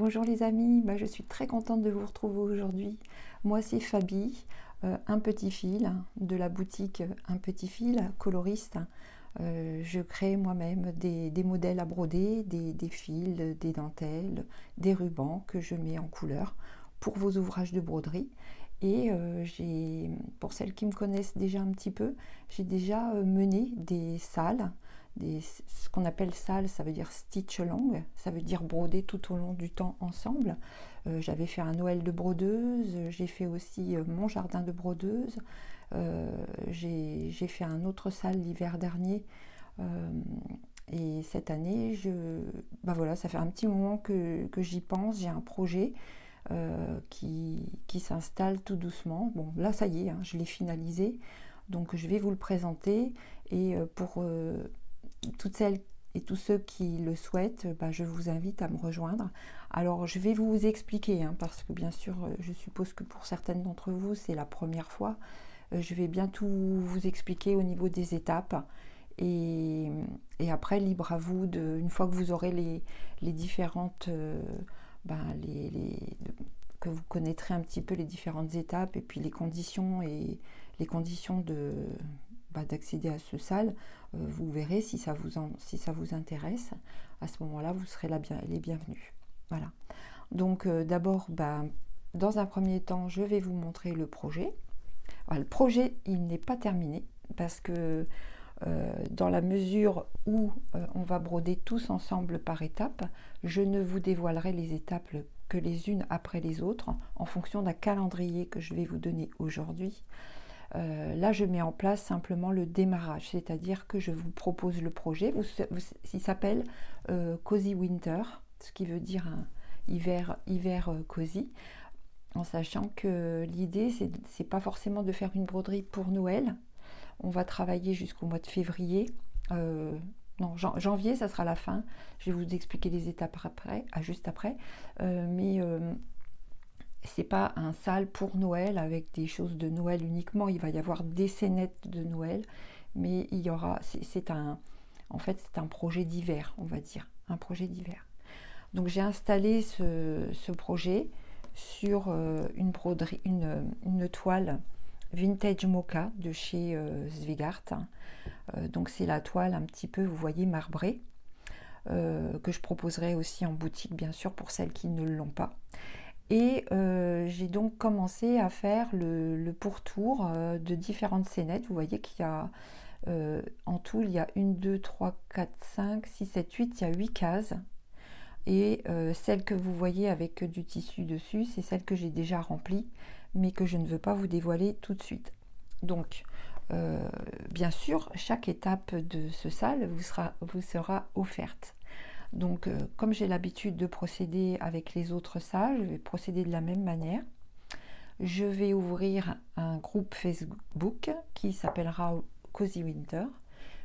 Bonjour les amis, je suis très contente de vous retrouver aujourd'hui. Moi c'est Fabi, un petit fil de la boutique Un Petit Fil, coloriste. Je crée moi-même des modèles à broder, des fils, des dentelles, des rubans que je mets en couleur pour vos ouvrages de broderie. Et pour celles qui me connaissent déjà un petit peu, j'ai déjà mené des salles. Ce qu'on appelle salle, ça veut dire stitch along, ça veut dire broder tout au long du temps ensemble. J'avais fait un Noël de brodeuse, j'ai fait aussi mon jardin de brodeuse, j'ai fait un autre salle l'hiver dernier, et cette année, voilà, ça fait un petit moment que j'y pense, j'ai un projet qui s'installe tout doucement. Bon, là ça y est, je l'ai finalisé, donc je vais vous le présenter, et pour toutes celles et tous ceux qui le souhaitent, je vous invite à me rejoindre. Alors je vais vous expliquer, parce que bien sûr je suppose que pour certaines d'entre vous c'est la première fois. Je vais bien tout vous expliquer au niveau des étapes, et après libre à vous, une fois que vous aurez les différentes que vous connaîtrez un petit peu les différentes étapes et puis les conditions d'accéder à ce salle, vous verrez si ça vous intéresse. À ce moment-là, vous serez les bienvenus. Voilà. Donc d'abord, dans un premier temps, je vais vous montrer le projet. Alors, le projet, il n'est pas terminé parce que dans la mesure où on va broder tous ensemble par étapes, je ne vous dévoilerai les étapes que les unes après les autres en fonction d'un calendrier que je vais vous donner aujourd'hui. Là, je mets en place simplement le démarrage, c'est-à-dire que je vous propose le projet. Il s'appelle Cozy Winter, ce qui veut dire un hiver cosy, en sachant que l'idée, c'est pas forcément de faire une broderie pour Noël. On va travailler jusqu'au mois de février. Non, janvier, ça sera la fin. Je vais vous expliquer les étapes juste après. Mais c'est pas un salle pour Noël avec des choses de Noël uniquement. Il va y avoir des scénettes de Noël, mais il y aura, en fait, c'est un projet d'hiver, on va dire, un projet d'hiver. Donc j'ai installé ce projet sur une broderie, une toile vintage mocha de chez Zweigart. Donc c'est la toile un petit peu, vous voyez, marbrée, que je proposerai aussi en boutique, bien sûr, pour celles qui ne l'ont pas. Et j'ai donc commencé à faire le pourtour de différentes scénettes. Vous voyez qu'il y a en tout, il y a 1, 2, 3, 4, 5, 6, 7, 8, il y a 8 cases. Et celle que vous voyez avec du tissu dessus, c'est celle que j'ai déjà remplie, mais que je ne veux pas vous dévoiler tout de suite. Donc, bien sûr, chaque étape de ce salle vous sera offerte. Donc, comme j'ai l'habitude de procéder avec les autres salles, je vais procéder de la même manière. Je vais ouvrir un groupe Facebook qui s'appellera Cozy Winter.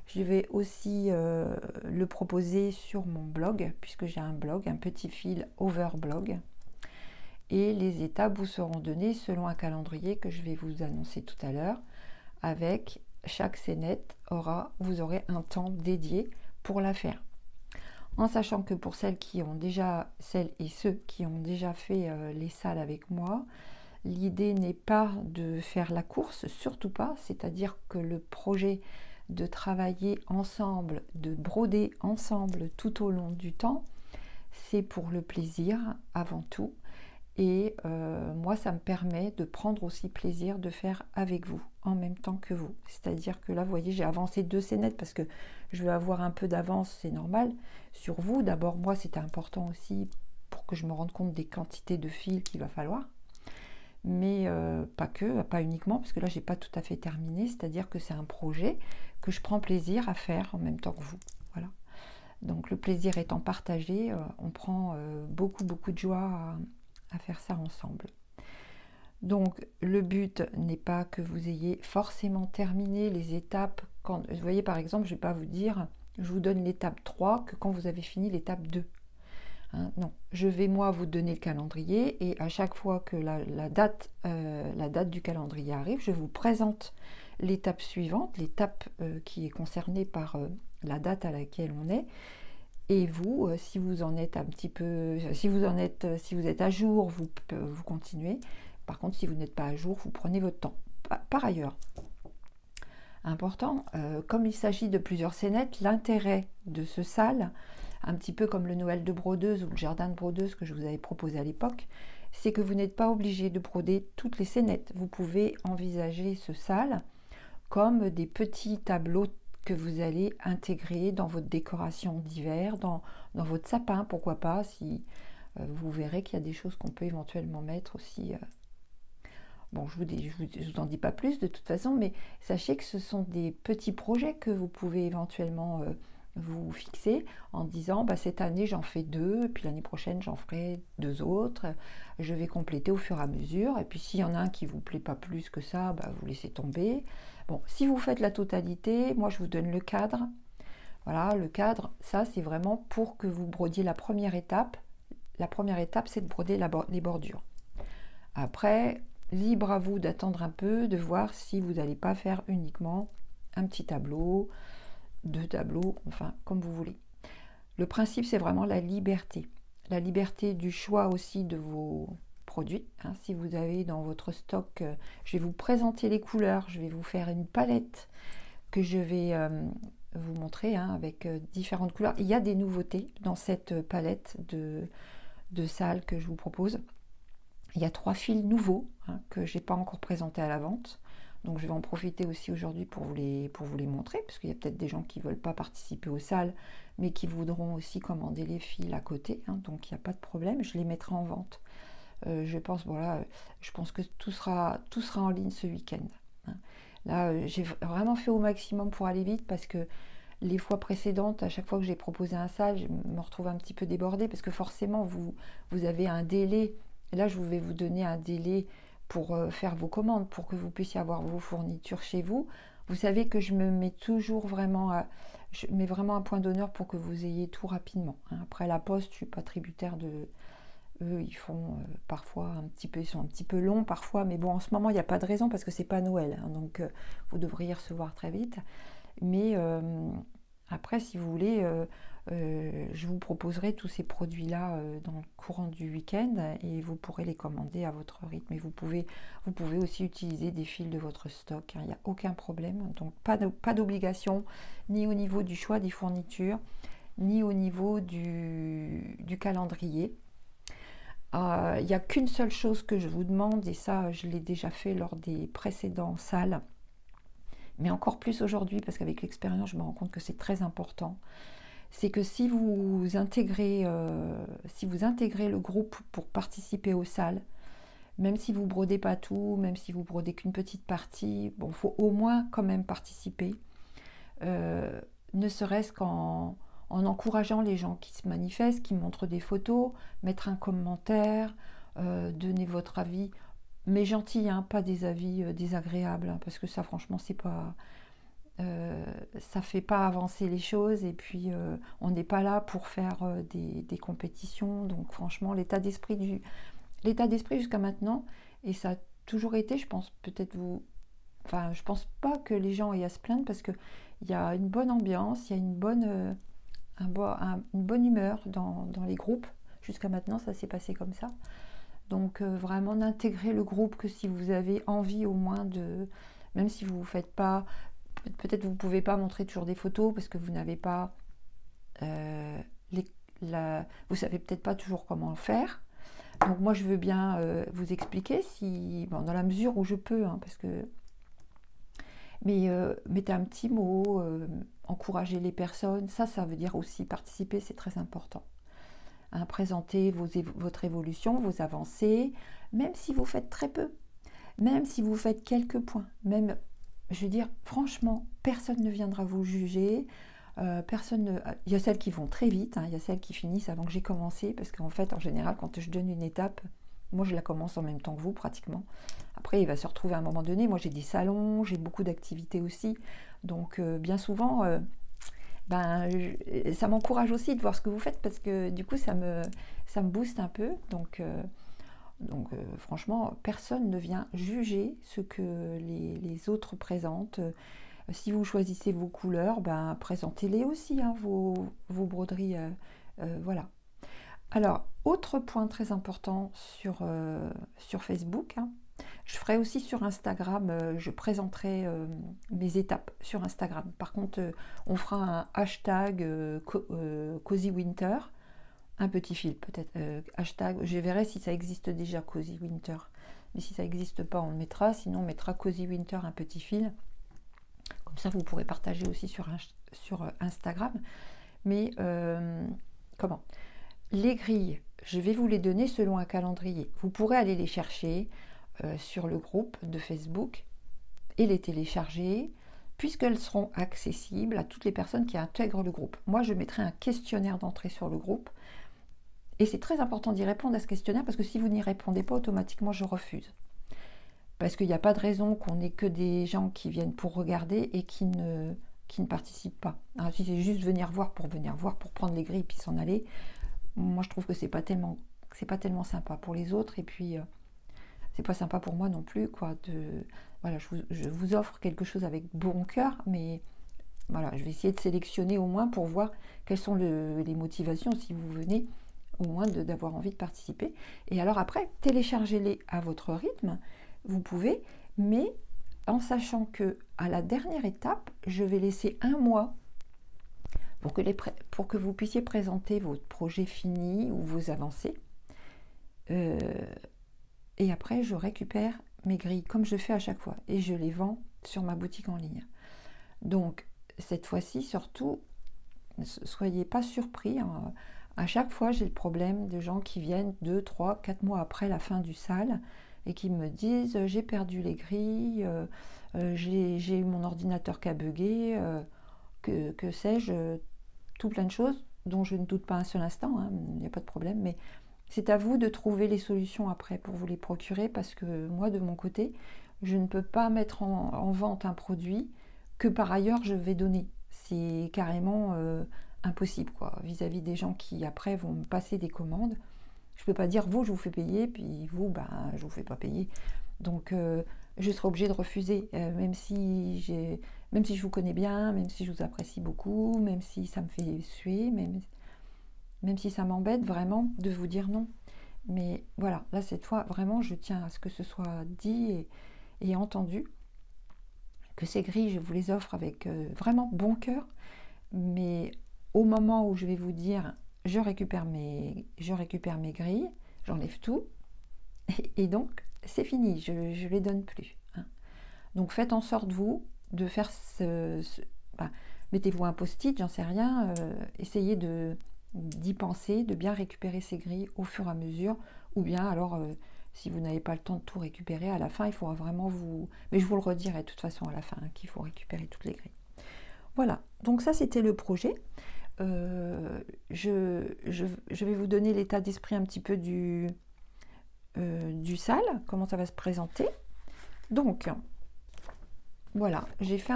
Je vais aussi le proposer sur mon blog, puisque j'ai un blog, Un Petit Fil Overblog. Et les étapes vous seront données selon un calendrier que je vais vous annoncer tout à l'heure. Avec chaque scénette, vous aurez un temps dédié pour la faire. En sachant que pour celles et ceux qui ont déjà fait les salles avec moi, l'idée n'est pas de faire la course, surtout pas, c'est-à-dire que le projet de travailler ensemble, de broder ensemble tout au long du temps, c'est pour le plaisir avant tout. Et moi, ça me permet de prendre aussi plaisir de faire avec vous, en même temps que vous. C'est-à-dire que là, vous voyez, j'ai avancé 2 scénettes parce que je vais avoir un peu d'avance, c'est normal, sur vous. D'abord, moi, c'était important aussi pour que je me rende compte des quantités de fils qu'il va falloir. Mais pas uniquement, parce que là, j'ai pas tout à fait terminé. C'est-à-dire que c'est un projet que je prends plaisir à faire en même temps que vous. Voilà. Donc, le plaisir étant partagé, on prend beaucoup de joie à faire ça ensemble. Donc le but n'est pas que vous ayez forcément terminé les étapes. Vous voyez, par exemple, je ne vais pas vous dire, je vous donne l'étape 3 que quand vous avez fini l'étape 2. Non, je vais moi vous donner le calendrier, et à chaque fois que la date du calendrier arrive, je vous présente l'étape suivante, l'étape qui est concernée par la date à laquelle on est. Et vous, si vous en êtes un petit peu, si vous êtes à jour, vous continuez. Par contre, si vous n'êtes pas à jour, vous prenez votre temps. Par ailleurs, important, comme il s'agit de plusieurs scénettes, l'intérêt de ce sale, un petit peu comme le Noël de brodeuse ou le jardin de brodeuse que je vous avais proposé à l'époque, c'est que vous n'êtes pas obligé de broder toutes les scénettes. Vous pouvez envisager ce sale comme des petits tableaux que vous allez intégrer dans votre décoration d'hiver, dans votre sapin, pourquoi pas, si vous verrez qu'il y a des choses qu'on peut éventuellement mettre aussi. Bon, je vous en dis pas plus de toute façon, mais sachez que ce sont des petits projets que vous pouvez éventuellement vous fixer en disant bah, cette année j'en fais 2, puis l'année prochaine j'en ferai 2 autres, je vais compléter au fur et à mesure, et puis s'il y en a un qui ne vous plaît pas plus que ça, bah, vous laissez tomber. Bon, si vous faites la totalité, moi je vous donne le cadre. Voilà, le cadre, ça c'est vraiment pour que vous brodiez la première étape. La première étape, c'est de broder les bordures. Après, libre à vous d'attendre un peu, de voir si vous n'allez pas faire uniquement un petit tableau, 2 tableaux, enfin comme vous voulez. Le principe, c'est vraiment la liberté. La liberté du choix aussi de vos produits. Hein. Si vous avez dans votre stock, je vais vous présenter les couleurs, je vais vous faire une palette que je vais vous montrer hein, avec différentes couleurs. Il y a des nouveautés dans cette palette de sales que je vous propose. Il y a 3 fils nouveaux hein, que je n'ai pas encore présentés à la vente. Donc je vais en profiter aussi aujourd'hui pour vous les montrer, parce qu'il y a peut-être des gens qui ne veulent pas participer aux sales, mais qui voudront aussi commander les fils à côté. Hein, donc il n'y a pas de problème, je les mettrai en vente. Je pense que tout sera en ligne ce week-end. Hein. Là, j'ai vraiment fait au maximum pour aller vite, parce que les fois précédentes, à chaque fois que j'ai proposé un sale, je me retrouve un petit peu débordée, parce que forcément, vous avez un délai. Et là, je vais vous donner un délai pour faire vos commandes, pour que vous puissiez avoir vos fournitures chez vous. Vous savez que je mets vraiment un point d'honneur pour que vous ayez tout rapidement. Hein. Après la poste, je ne suis pas tributaire de... Eux, ils font parfois ils sont un petit peu longs parfois, mais bon, en ce moment, il n'y a pas de raison parce que c'est pas Noël. Hein, donc, vous devriez recevoir très vite. Mais après, si vous voulez... je vous proposerai tous ces produits-là dans le courant du week-end et vous pourrez les commander à votre rythme. Et vous pouvez aussi utiliser des fils de votre stock, hein, il n'y a aucun problème. Donc pas d'obligation, ni au niveau du choix des fournitures, ni au niveau du calendrier. Il n'y a qu'une seule chose que je vous demande, et ça je l'ai déjà fait lors des précédents sales, mais encore plus aujourd'hui parce qu'avec l'expérience je me rends compte que c'est très important. C'est que si vous intégrez le groupe pour participer aux sales, même si vous brodez pas tout, même si vous brodez qu'une petite partie, bon, faut au moins quand même participer, ne serait-ce qu'en encourageant les gens qui se manifestent, qui montrent des photos, mettre un commentaire, donner votre avis, mais gentil, hein, pas des avis désagréables, hein, parce que ça franchement c'est pas... ça fait pas avancer les choses et puis on n'est pas là pour faire des compétitions. Donc franchement, l'état d'esprit jusqu'à maintenant, et ça a toujours été, je pense, je pense pas que les gens aient à se plaindre parce que il y a une bonne ambiance, il y a une bonne humeur dans les groupes. Jusqu'à maintenant, ça s'est passé comme ça. Donc vraiment n'intégrer le groupe que si vous avez envie au moins même si vous ne faites pas... Peut-être vous ne pouvez pas montrer toujours des photos parce que vous n'avez pas vous savez peut-être pas toujours comment faire. Donc moi je veux bien vous expliquer dans la mesure où je peux, hein, parce que mais mettez un petit mot, encouragez les personnes, ça veut dire aussi participer, c'est très important. Hein, présenter votre évolution, vos avancées, même si vous faites très peu, même si vous faites quelques points, même... Je veux dire, franchement, personne ne viendra vous juger. Il y a celles qui vont très vite, hein, il y a celles qui finissent avant que j'ai commencé, parce qu'en fait, en général, quand je donne une étape, moi je la commence en même temps que vous, pratiquement. Après, il va se retrouver à un moment donné. Moi, j'ai des salons, j'ai beaucoup d'activités aussi. Donc, bien souvent, ça m'encourage aussi de voir ce que vous faites, parce que du coup, ça me booste un peu. Donc franchement, personne ne vient juger ce que les autres présentent. Si vous choisissez vos couleurs, ben, présentez-les aussi, hein, vos broderies. Voilà. Alors, autre point très important sur Facebook, hein, je ferai aussi sur Instagram, je présenterai mes étapes sur Instagram. Par contre, on fera un hashtag Cozy Winter, un petit fil peut-être, hashtag, je verrai si ça existe déjà Cozy Winter. Mais si ça n'existe pas, on le mettra, sinon on mettra Cozy Winter, un petit fil. Comme ça, vous pourrez partager aussi sur Instagram. Mais comment? Les grilles, je vais vous les donner selon un calendrier. Vous pourrez aller les chercher sur le groupe de Facebook et les télécharger, puisqu'elles seront accessibles à toutes les personnes qui intègrent le groupe. Moi, je mettrai un questionnaire d'entrée sur le groupe. Et c'est très important d'y répondre à ce questionnaire, parce que si vous n'y répondez pas, automatiquement, je refuse. Parce qu'il n'y a pas de raison qu'on n'ait que des gens qui viennent pour regarder et qui ne participent pas. Alors, si c'est juste venir voir, pour prendre les grilles puis s'en aller, moi je trouve que c'est pas tellement sympa pour les autres, et puis c'est pas sympa pour moi non plus, quoi. Voilà, je vous offre quelque chose avec bon cœur, mais voilà, je vais essayer de sélectionner au moins pour voir quelles sont les motivations, si vous venez, au moins d'avoir envie de participer. Et alors après, téléchargez-les à votre rythme, vous pouvez, mais en sachant que à la dernière étape, je vais laisser un mois pour que vous puissiez présenter votre projet fini ou vos avancées. Et après, je récupère mes grilles, comme je fais à chaque fois, et je les vends sur ma boutique en ligne. Donc, cette fois-ci, surtout, ne soyez pas surpris, hein. À chaque fois, j'ai le problème de gens qui viennent 2, 3, 4 mois après la fin du SAL et qui me disent « j'ai perdu les grilles, j'ai eu mon ordinateur qui a bugué, que sais-je », tout plein de choses dont je ne doute pas un seul instant, hein, il n'y a pas de problème, mais c'est à vous de trouver les solutions après pour vous les procurer, parce que moi, de mon côté, je ne peux pas mettre en vente un produit que par ailleurs je vais donner. C'est carrément impossible, quoi, vis-à-vis des gens qui après vont me passer des commandes. Je ne peux pas dire vous, je vous fais payer, puis vous, ben, je ne vous fais pas payer. Donc je serai obligée de refuser, même si je vous connais bien, même si je vous apprécie beaucoup, même si ça me fait suer, même si ça m'embête vraiment de vous dire non. Mais voilà, là cette fois, vraiment, je tiens à ce que ce soit dit et entendu, que ces grilles, je vous les offre avec vraiment bon cœur, mais au moment où je vais vous dire, je récupère mes grilles, j'enlève tout, et donc c'est fini, je ne les donne plus, hein. Donc faites en sorte, vous, de faire mettez-vous un post-it, j'en sais rien, essayez d'y penser, de bien récupérer ces grilles au fur et à mesure, ou bien alors, si vous n'avez pas le temps de tout récupérer, à la fin, il faudra vraiment mais je vous le redirai de toute façon à la fin, hein, qu'il faut récupérer toutes les grilles. Voilà, donc ça c'était le projet. Je vais vous donner l'état d'esprit un petit peu du SAL, comment ça va se présenter. Donc, voilà, j'ai fait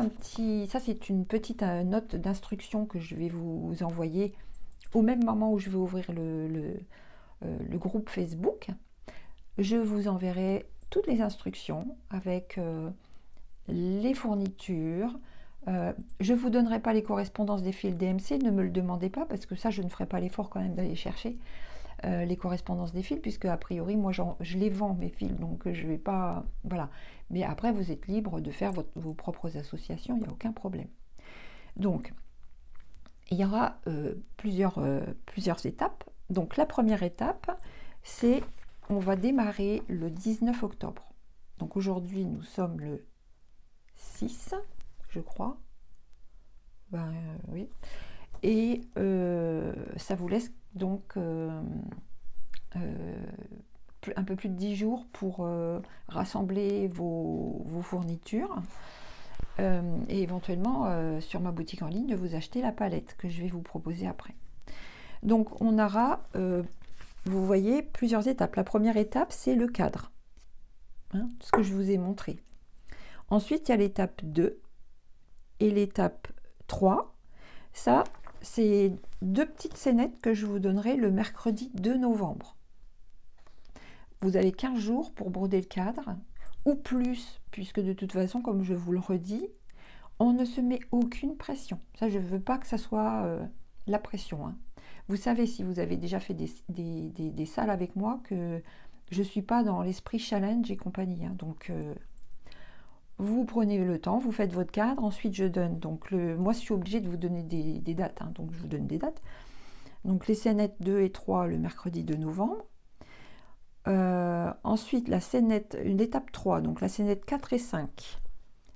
ça c'est une petite note d'instruction que je vais vous envoyer au même moment où je vais ouvrir le groupe Facebook. Je vous enverrai toutes les instructions avec les fournitures. Je ne vous donnerai pas les correspondances des fils DMC, ne me le demandez pas, parce que ça je ne ferai pas l'effort quand même d'aller chercher les correspondances des fils, puisque a priori moi je les vends mes fils, donc je ne vais pas, voilà. Mais après vous êtes libre de faire vos propres associations, il n'y a aucun problème. Donc il y aura plusieurs étapes. Donc la première étape, c'est on va démarrer le 19 octobre. Donc aujourd'hui nous sommes le 6, je crois. Ben oui. Et ça vous laisse donc un peu plus de 10 jours pour rassembler vos fournitures et éventuellement sur ma boutique en ligne de vous acheter la palette que je vais vous proposer après. Donc on aura, vous voyez, plusieurs étapes. La première étape, c'est le cadre, hein, ce que je vous ai montré. Ensuite, il y a l'étape 2 et l'étape 3. Ça, c'est 2 petites scénettes que je vous donnerai le mercredi 2 novembre. Vous avez 15 jours pour broder le cadre, ou plus, puisque de toute façon, comme je vous le redis, on ne se met aucune pression. Ça, je ne veux pas que ça soit la pression, hein. Vous savez, si vous avez déjà fait des salles avec moi, que je ne suis pas dans l'esprit challenge et compagnie, hein. Donc, vous prenez le temps, vous faites votre cadre, ensuite je donne. Donc, moi, je suis obligée de vous donner des dates, hein. Donc, je vous donne des dates. Donc, les scénettes 2 et 3, le mercredi 2 novembre. Ensuite, la scénette, l'étape 3, donc la scénette 4 et 5,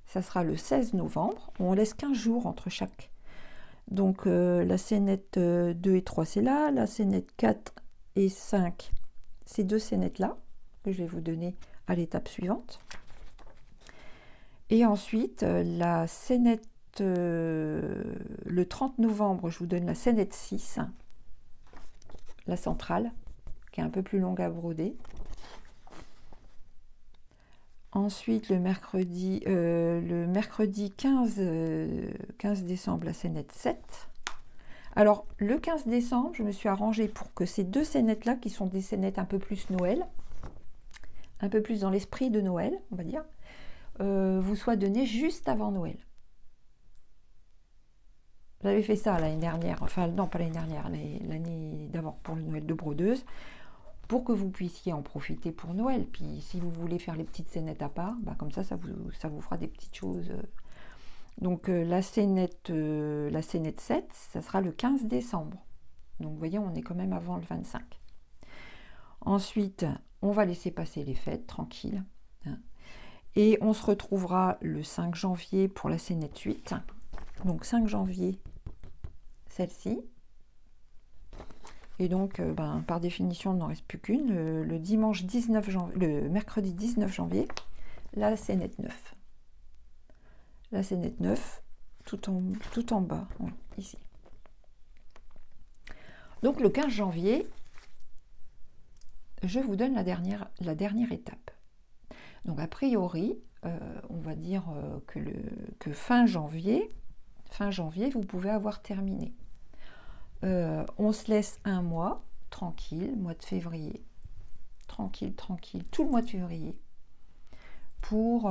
ça sera le 16 novembre. On laisse 15 jours entre chaque. Donc, la scénette 2 et 3, c'est là. La scénette 4 et 5, ces deux scénettes-là, que je vais vous donner à l'étape suivante. Et ensuite, la scénette, le 30 novembre, je vous donne la scénette 6, la centrale, qui est un peu plus longue à broder. Ensuite, le mercredi 15 décembre, la scénette 7. Alors, le 15 décembre, je me suis arrangée pour que ces deux scénettes-là, qui sont des scénettes un peu plus Noël, un peu plus dans l'esprit de Noël, on va dire, vous soient données juste avant Noël. J'avais fait ça l'année dernière, enfin non, pas l'année dernière, l'année d'avant, pour le Noël de brodeuse, pour que vous puissiez en profiter pour Noël. Puis si vous voulez faire les petites scénettes à part, bah, comme ça vous fera des petites choses. Donc la scénette 7, ça sera le 15 décembre. Donc vous voyez, on est quand même avant le 25. Ensuite, on va laisser passer les fêtes, tranquille, hein. Et on se retrouvera le 5 janvier pour la scénette 8. Donc 5 janvier, celle-ci. Et donc, par définition, il n'en reste plus qu'une. Le dimanche 19 janvier, le mercredi 19 janvier, la scénette 9. La scénette 9, tout en bas, oui, ici. Donc le 15 janvier, je vous donne la dernière étape. Donc a priori, on va dire que fin janvier, vous pouvez avoir terminé. On se laisse un mois, tranquille, mois de février, tranquille, tout le mois de février, pour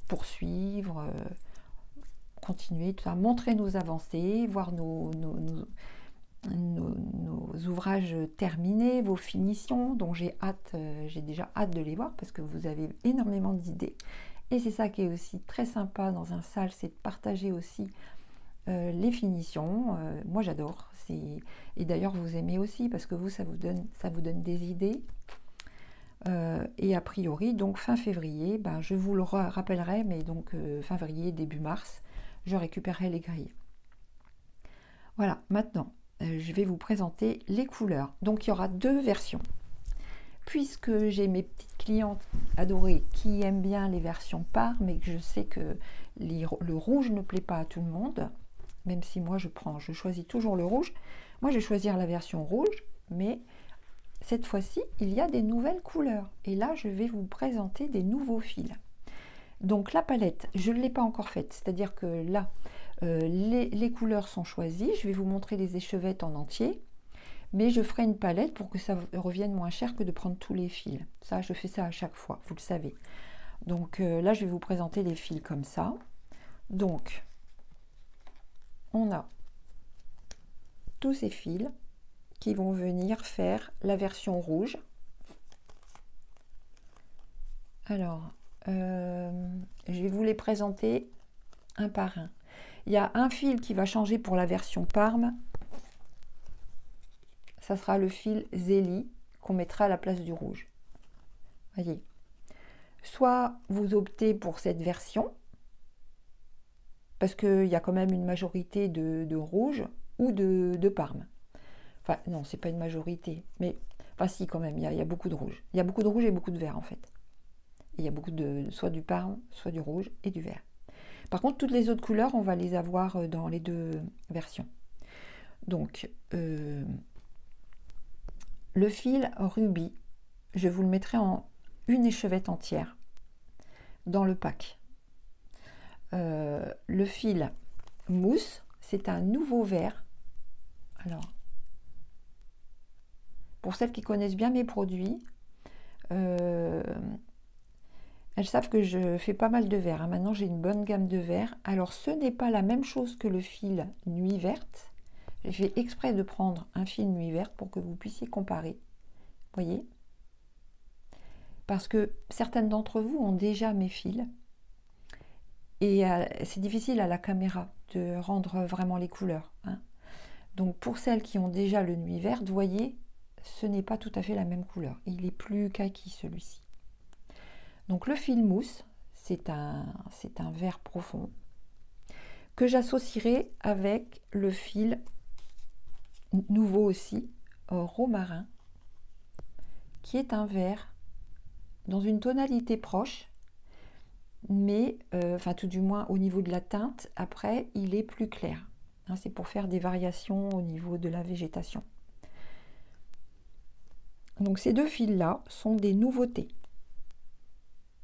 poursuivre, continuer, tout ça, montrer nos avancées, voir nos ouvrages terminés, vos finitions, dont j'ai déjà hâte de les voir, parce que vous avez énormément d'idées. Et c'est ça qui est aussi très sympa dans un salle, c'est de partager aussi les finitions. Moi j'adore, et d'ailleurs vous aimez aussi, parce que ça vous donne des idées. Et a priori, donc fin février, je vous le rappellerai, mais donc fin février, début mars, je récupérerai les grilles. Voilà, maintenant, je vais vous présenter les couleurs. Donc il y aura deux versions. Puisque j'ai mes petites clientes adorées qui aiment bien les versions par, mais que je sais que le rouge ne plaît pas à tout le monde, même si moi je choisis toujours le rouge. Moi je vais choisir la version rouge, mais cette fois-ci il y a des nouvelles couleurs. Et là je vais vous présenter des nouveaux fils. Donc la palette, je ne l'ai pas encore faite, c'est-à-dire que là, les couleurs sont choisies. Je vais vous montrer les échevettes en entier. Mais je ferai une palette pour que ça revienne moins cher que de prendre tous les fils. Ça, je fais ça à chaque fois, vous le savez. Donc là, je vais vous présenter les fils comme ça. Donc, on a tous ces fils qui vont venir faire la version rouge. Alors, je vais vous les présenter un par un. Il y a un fil qui va changer pour la version Parme. Ça sera le fil Zélie qu'on mettra à la place du rouge. Voyez. Soit vous optez pour cette version, parce qu'il y a quand même une majorité de rouge ou de Parme. Enfin, non, c'est pas une majorité, mais enfin si quand même, il y a beaucoup de rouge. Il y a beaucoup de rouge et beaucoup de vert en fait. Il y a beaucoup soit du Parme, soit du rouge et du vert. Par contre, toutes les autres couleurs, on va les avoir dans les deux versions. Donc, le fil rubis, je vous le mettrai en une échevette entière dans le pack. Le fil mousse, c'est un nouveau vert. Alors, pour celles qui connaissent bien mes produits, Elles savent que je fais pas mal de verres, hein. Maintenant, j'ai une bonne gamme de verres. Alors, ce n'est pas la même chose que le fil Nuit Verte. J'ai fait exprès de prendre un fil Nuit Verte pour que vous puissiez comparer. Voyez? Parce que certaines d'entre vous ont déjà mes fils. Et c'est difficile à la caméra de rendre vraiment les couleurs, hein. Donc, pour celles qui ont déjà le Nuit Verte, vous voyez, ce n'est pas tout à fait la même couleur. Il est plus kaki, celui-ci. Donc, le fil mousse, c'est un vert profond que j'associerai avec le fil nouveau aussi, romarin, qui est un vert dans une tonalité proche, mais enfin tout du moins au niveau de la teinte. Après, il est plus clair, hein. C'est pour faire des variations au niveau de la végétation. Donc ces deux fils-là sont des nouveautés.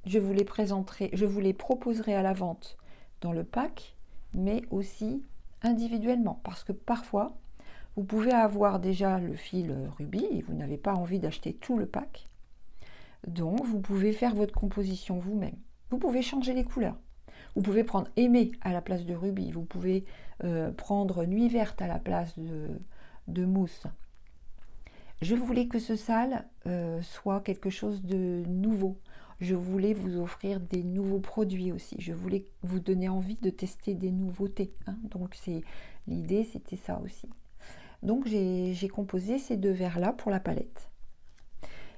Je vous les présenterai, je vous les proposerai à la vente dans le pack, mais aussi individuellement, parce que parfois, vous pouvez avoir déjà le fil rubis et vous n'avez pas envie d'acheter tout le pack. Donc, vous pouvez faire votre composition vous-même. Vous pouvez changer les couleurs. Vous pouvez prendre aimé à la place de rubis. Vous pouvez prendre nuit verte à la place de mousse. Je voulais que ce sale soit quelque chose de nouveau. Je voulais vous offrir des nouveaux produits aussi. Je voulais vous donner envie de tester des nouveautés, hein. Donc l'idée, c'était ça aussi. Donc j'ai composé ces deux verres-là pour la palette.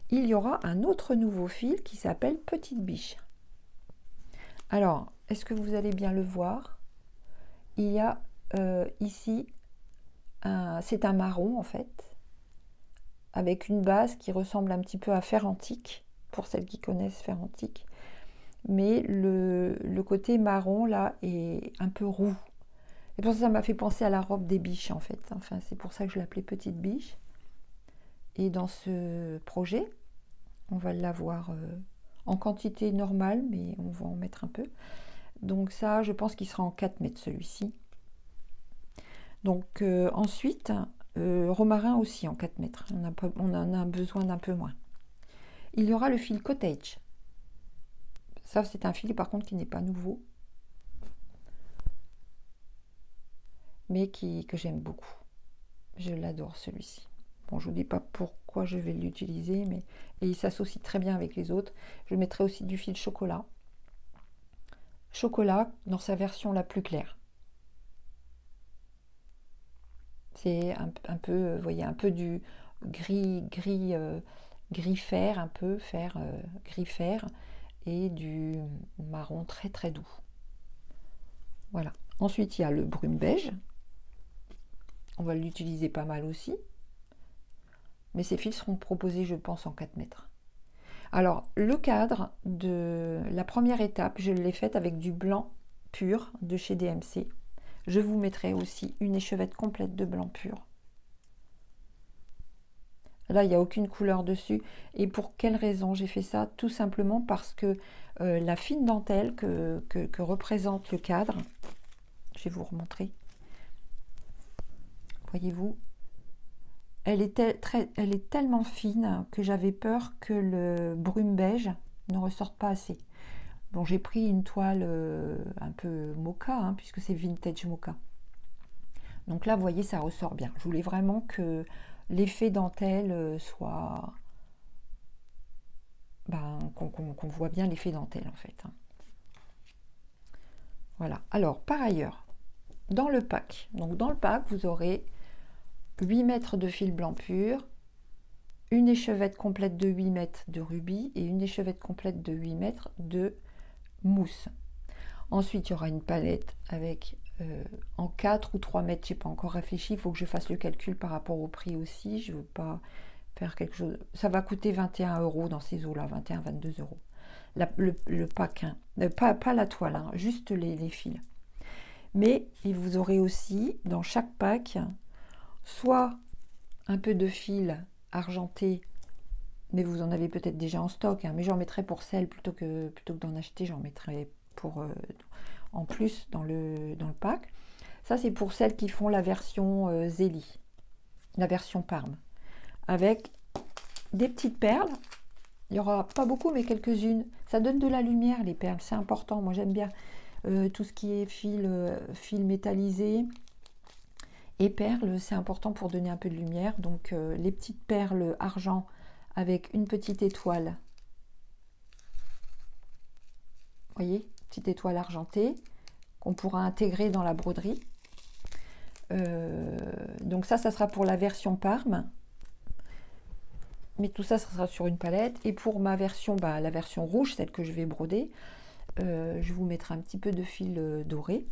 Il y aura un autre nouveau fil qui s'appelle Petite Biche. Alors, est-ce que vous allez bien le voir? Il y a ici, c'est un marron en fait, avec une base qui ressemble un petit peu à fer antique, pour celles qui connaissent fer antique. Mais le côté marron là est un peu roux. Et pour ça, ça m'a fait penser à la robe des biches en fait. Enfin, c'est pour ça que je l'appelais Petite Biche. Et dans ce projet, on va l'avoir en quantité normale, mais on va en mettre un peu. Donc ça, je pense qu'il sera en 4 mètres celui-ci. Donc ensuite, romarin aussi en 4 mètres. On en a besoin d'un peu moins. Il y aura le fil Cottage. Ça, c'est un fil par contre qui n'est pas nouveau, mais que j'aime beaucoup. Je l'adore celui-ci. Bon, je ne vous dis pas pourquoi je vais l'utiliser, mais et il s'associe très bien avec les autres. Je mettrai aussi du fil chocolat. Chocolat dans sa version la plus claire. C'est un peu, vous voyez, un peu du gris fer, un peu gris fer, et du marron très très doux. Voilà. Ensuite, il y a le brume beige. On va l'utiliser pas mal aussi. Mais ces fils seront proposés, je pense, en 4 mètres. Alors, le cadre de la première étape, je l'ai faite avec du blanc pur de chez DMC. Je vous mettrai aussi une échevette complète de blanc pur. Là, il n'y a aucune couleur dessus. Et pour quelle raison j'ai fait ça? Tout simplement parce que la fine dentelle que représente le cadre, je vais vous remontrer. Voyez-vous, elle est tellement fine que j'avais peur que le brume beige ne ressorte pas assez. Bon, j'ai pris une toile un peu mocha, hein, puisque c'est vintage mocha. Donc là, vous voyez, ça ressort bien. Je voulais vraiment que l'effet dentelle soit... qu'on voit bien l'effet dentelle, en fait, hein. Voilà. Alors, par ailleurs, dans le pack, vous aurez 8 mètres de fil blanc pur, une échevette complète de 8 mètres de rubis et une échevette complète de 8 mètres de mousse. Ensuite, il y aura une palette avec en 4 ou 3 mètres, je n'ai pas encore réfléchi, il faut que je fasse le calcul par rapport au prix aussi, je ne veux pas faire quelque chose... Ça va coûter 21 € dans ces eaux-là, 21-22 €. Le pack, hein. Pas la toile, hein, juste les fils. Mais vous aurez aussi, dans chaque pack, soit un peu de fil argenté, mais vous en avez peut-être déjà en stock, hein, mais j'en mettrai pour celle, plutôt que d'en acheter, j'en mettrai pour en plus dans le pack. Ça, c'est pour celles qui font la version Zélie, la version Parme, avec des petites perles Il n'y aura pas beaucoup, mais quelques-unes. Ça donne de la lumière, les perles, c'est important. Moi, j'aime bien tout ce qui est fil métallisé et perles, c'est important pour donner un peu de lumière. Donc, les petites perles argent avec une petite étoile. Vous voyez, petite étoile argentée qu'on pourra intégrer dans la broderie. Donc ça sera pour la version Parme. Mais tout ça, ça sera sur une palette. Et pour ma version, la version rouge, celle que je vais broder, je vous mettrai un petit peu de fil doré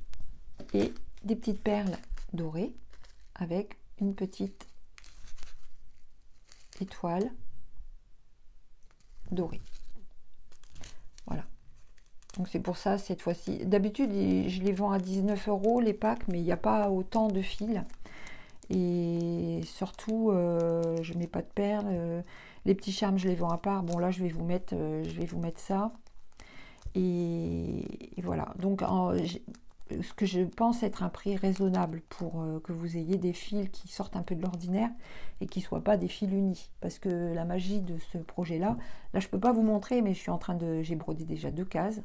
et des petites perles dorées avec une petite étoile dorée. Voilà. Donc c'est pour ça, cette fois-ci. D'habitude, je les vends à 19 € les packs, mais il n'y a pas autant de fils. Et surtout, je ne mets pas de perles. Les petits charmes, je les vends à part. Bon, là, je vais vous mettre ça. Et voilà. Donc, ce que je pense être un prix raisonnable pour que vous ayez des fils qui sortent un peu de l'ordinaire et qui ne soient pas des fils unis. Parce que la magie de ce projet-là, là, je ne peux pas vous montrer, mais j'ai brodé déjà 2 cases.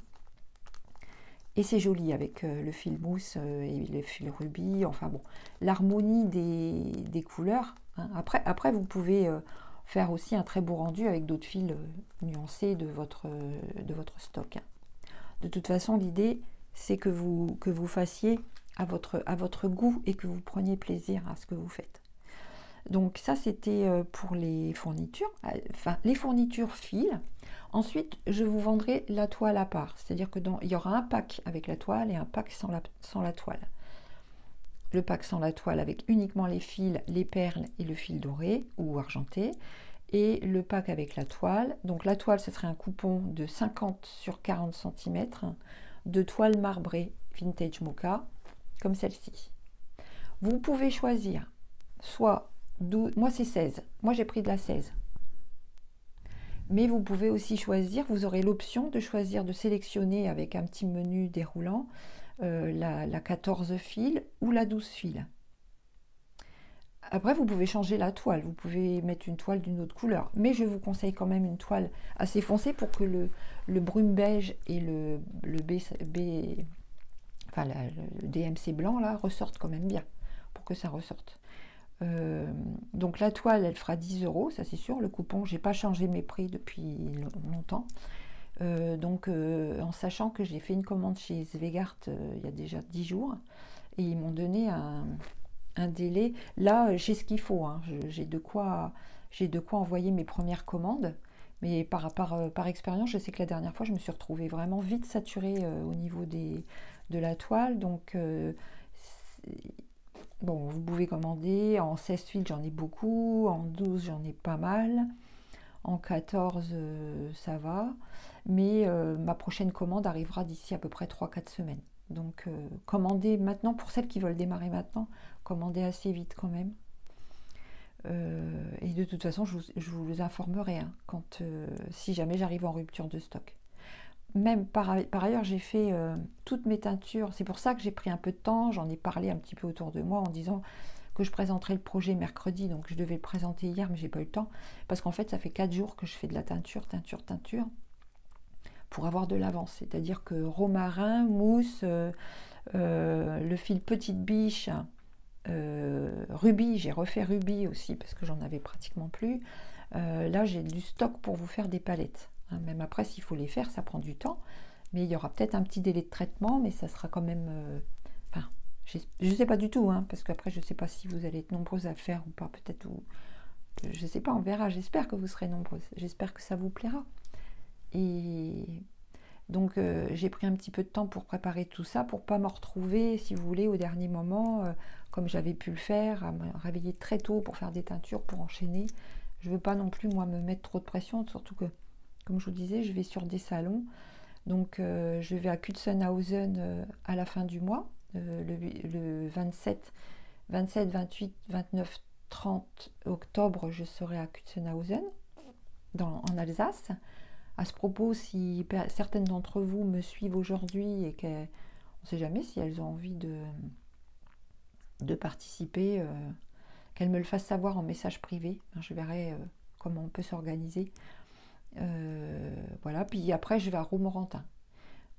Et c'est joli avec le fil mousse et le fil rubis. Enfin bon, l'harmonie des couleurs. Hein. Après, vous pouvez faire aussi un très beau rendu avec d'autres fils nuancés de votre stock. Hein. De toute façon, l'idée, c'est que vous fassiez à votre goût et que vous preniez plaisir à ce que vous faites. Donc ça, c'était pour les fournitures. Enfin, les fournitures fil. Ensuite, je vous vendrai la toile à part. C'est-à-dire que il y aura un pack avec la toile et un pack sans la toile. Le pack sans la toile avec uniquement les fils, les perles et le fil doré ou argenté. Et le pack avec la toile. Donc la toile, ce serait un coupon de 50 sur 40 cm de toile marbrée vintage mocha, comme celle-ci. Vous pouvez choisir soit 12, moi c'est 16. Moi j'ai pris de la 16. Mais vous pouvez aussi choisir, vous aurez l'option de choisir de sélectionner avec un petit menu déroulant la 14 fils ou la 12 fils. Après, vous pouvez changer la toile, vous pouvez mettre une toile d'une autre couleur. Mais je vous conseille quand même une toile assez foncée pour que le brume beige et le DMC blanc là ressortent quand même bien, pour que ça ressorte. Donc la toile, elle fera 10 €, ça c'est sûr. Le coupon, j'ai pas changé mes prix depuis longtemps. En sachant que j'ai fait une commande chez Svegart il y a déjà 10 jours, et ils m'ont donné un délai. Là, j'ai ce qu'il faut, hein. J'ai de quoi envoyer mes premières commandes. Mais par expérience, je sais que la dernière fois, je me suis retrouvée vraiment vite saturée au niveau de la toile. Donc, bon, vous pouvez commander. En 16 fils, j'en ai beaucoup. En 12, j'en ai pas mal. En 14, ça va. Mais ma prochaine commande arrivera d'ici à peu près 3-4 semaines. Donc, commandez maintenant. Pour celles qui veulent démarrer maintenant, commandez assez vite quand même. Et de toute façon, je vous informerai hein, si jamais j'arrive en rupture de stock. Même par ailleurs, j'ai fait toutes mes teintures. C'est pour ça que j'ai pris un peu de temps. J'en ai parlé un petit peu autour de moi en disant que je présenterai le projet mercredi. Donc je devais le présenter hier, mais j'ai pas eu le temps. Parce qu'en fait, ça fait 4 jours que je fais de la teinture, pour avoir de l'avance. C'est-à-dire que romarin, mousse, le fil petite biche, rubis, j'ai refait rubis aussi parce que j'en avais pratiquement plus. Là, j'ai du stock pour vous faire des palettes. Hein. Même après, s'il faut les faire, ça prend du temps. Mais il y aura peut-être un petit délai de traitement, mais ça sera quand même... Enfin, je ne sais pas du tout, hein, parce qu'après, je ne sais pas si vous allez être nombreuses à le faire ou pas. Peut-être, je ne sais pas, on verra. J'espère que vous serez nombreuses. J'espère que ça vous plaira. Et donc, j'ai pris un petit peu de temps pour préparer tout ça, pour ne pas me retrouver, si vous voulez, au dernier moment, comme j'avais pu le faire, à me réveiller très tôt pour faire des teintures, pour enchaîner. Je ne veux pas non plus, moi, me mettre trop de pression, surtout que, comme je vous disais, je vais sur des salons. Donc, je vais à Kutzenhausen à la fin du mois, le 27, 28, 29, 30 octobre, je serai à Kutzenhausen, en Alsace. À ce propos, si certaines d'entre vous me suivent aujourd'hui et qu'on ne sait jamais si elles ont envie de participer, qu'elles me le fassent savoir en message privé. Je verrai comment on peut s'organiser. Voilà, puis après je vais à Romorantin.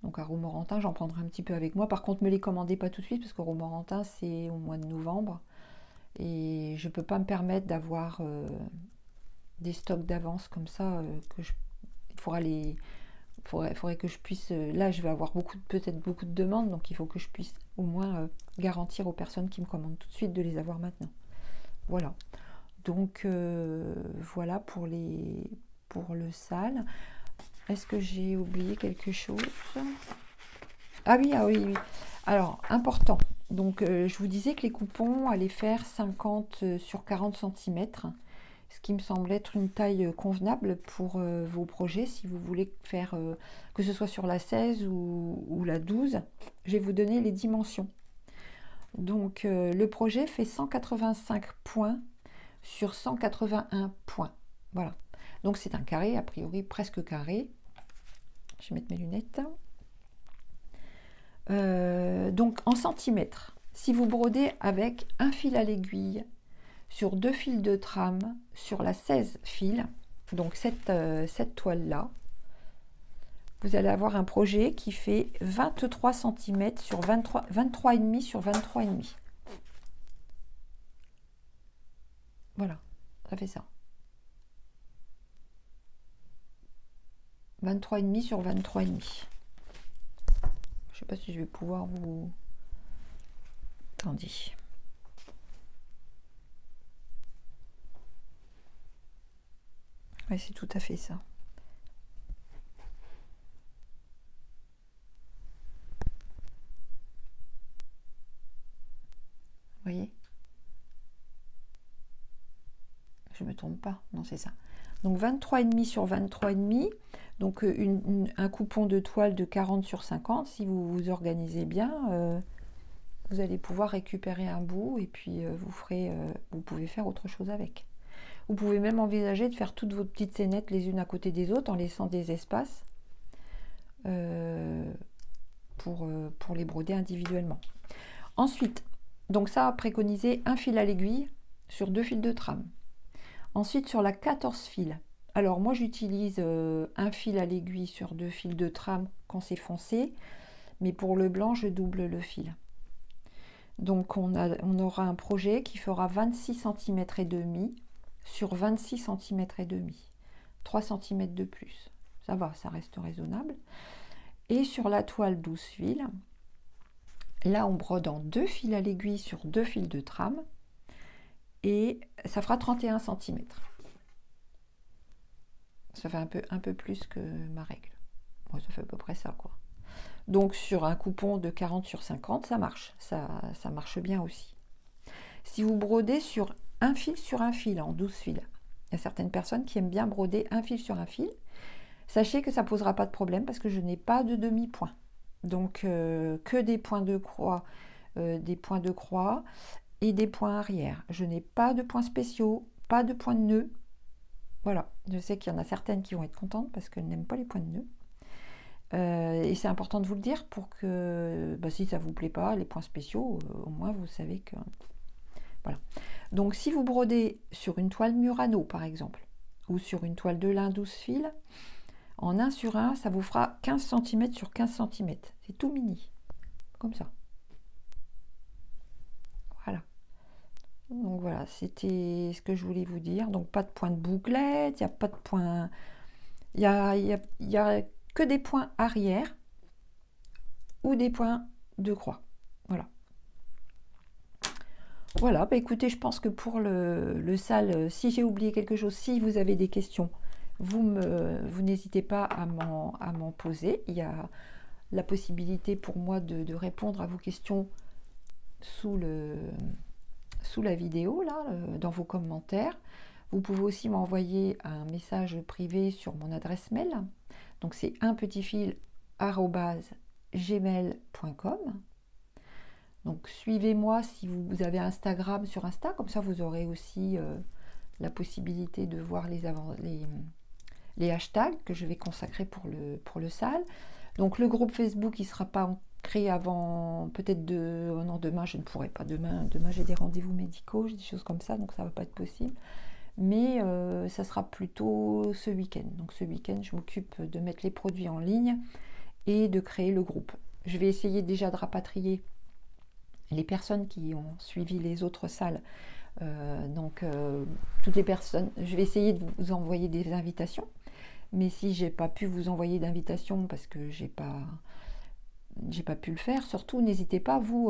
Donc à Romorantin, j'en prendrai un petit peu avec moi. Par contre, ne me les commandez pas tout de suite parce que Romorantin, c'est au mois de novembre. Et je ne peux pas me permettre d'avoir des stocks d'avance comme ça. Il faudrait que je puisse... là, je vais avoir peut-être beaucoup de demandes. Donc il faut que je puisse au moins garantir aux personnes qui me commandent tout de suite de les avoir maintenant. Voilà. Donc voilà pour le sale. Est-ce que j'ai oublié quelque chose? Ah oui, ah oui, oui. Alors, important. Donc, je vous disais que les coupons allaient faire 50 sur 40 cm, ce qui me semble être une taille convenable pour vos projets. Si vous voulez faire, que ce soit sur la 16 ou la 12, je vais vous donner les dimensions. Donc, le projet fait 185 points sur 181 points. Voilà. Donc, c'est un carré, a priori presque carré. Je vais mettre mes lunettes. Donc en centimètres, si vous brodez avec un fil à l'aiguille sur 2 fils de trame sur la 16 fils, donc cette toile là, vous allez avoir un projet qui fait 23 cm sur 23,5 sur 23,5. Voilà, ça fait ça. 23,5 sur 23,5. Je sais pas si je vais pouvoir vous... Attendez. Oui, c'est tout à fait ça. Vous voyez? Je me trompe pas. Non, c'est ça. Donc 23,5 sur 23,5. Donc un coupon de toile de 40 sur 50. Si vous vous organisez bien, vous allez pouvoir récupérer un bout et puis vous pouvez faire autre chose avec. Vous pouvez même envisager de faire toutes vos petites scénettes les unes à côté des autres en laissant des espaces pour les broder individuellement. Ensuite, donc ça a préconisé un fil à l'aiguille sur 2 fils de trame. Ensuite, sur la 14 fils, alors moi j'utilise un fil à l'aiguille sur 2 fils de trame quand c'est foncé, mais pour le blanc, je double le fil. Donc on aura un projet qui fera 26 cm et demi sur 26 cm et demi. 3 cm de plus. Ça va, ça reste raisonnable. Et sur la toile 12 fils, là on brode en 2 fils à l'aiguille sur 2 fils de trame. Et ça fera 31 cm. Ça fait un peu plus que ma règle. Bon, ça fait à peu près ça, quoi. Donc sur un coupon de 40 sur 50, ça marche. Ça marche bien aussi. Si vous brodez sur un fil en 12 fils, il y a certaines personnes qui aiment bien broder un fil sur un fil. Sachez que ça ne posera pas de problème parce que je n'ai pas de demi-point. Donc que des points de croix, et des points arrière. Je n'ai pas de points spéciaux, pas de points de nœud. Voilà, je sais qu'il y en a certaines qui vont être contentes parce qu'elles n'aiment pas les points de nœud. Et c'est important de vous le dire pour que, si ça ne vous plaît pas, les points spéciaux, au moins vous savez que... Voilà. Donc si vous brodez sur une toile Murano par exemple, ou sur une toile de lin 12 fils, en 1 sur 1, ça vous fera 15 cm sur 15 cm. C'est tout mini, comme ça. Voilà. Donc voilà, c'était ce que je voulais vous dire. Donc pas de point de bouclette, il n'y a pas de point... Il y a que des points arrière ou des points de croix. Voilà. Voilà, écoutez, je pense que pour le sale, si j'ai oublié quelque chose, si vous avez des questions, vous n'hésitez pas à m'en poser. Il y a la possibilité pour moi de répondre à vos questions sous la vidéo, là, dans vos commentaires. Vous pouvez aussi m'envoyer un message privé sur mon adresse mail. Donc c'est unpetitfil@gmail.com. Donc suivez-moi si vous avez Instagram sur Insta, comme ça vous aurez aussi la possibilité de voir les hashtags que je vais consacrer pour le sale. Donc le groupe Facebook, il ne sera pas créé avant peut-être non, demain je ne pourrai pas. Demain j'ai des rendez-vous médicaux, j'ai des choses comme ça, donc ça ne va pas être possible. mais ça sera plutôt ce week-end. Donc ce week-end, je m'occupe de mettre les produits en ligne et de créer le groupe. Je vais essayer déjà de rapatrier les personnes qui ont suivi les autres salles. Toutes les personnes, je vais essayer de vous envoyer des invitations, mais si j'ai pas pu vous envoyer d'invitation parce que j'ai pas pu le faire, surtout n'hésitez pas vous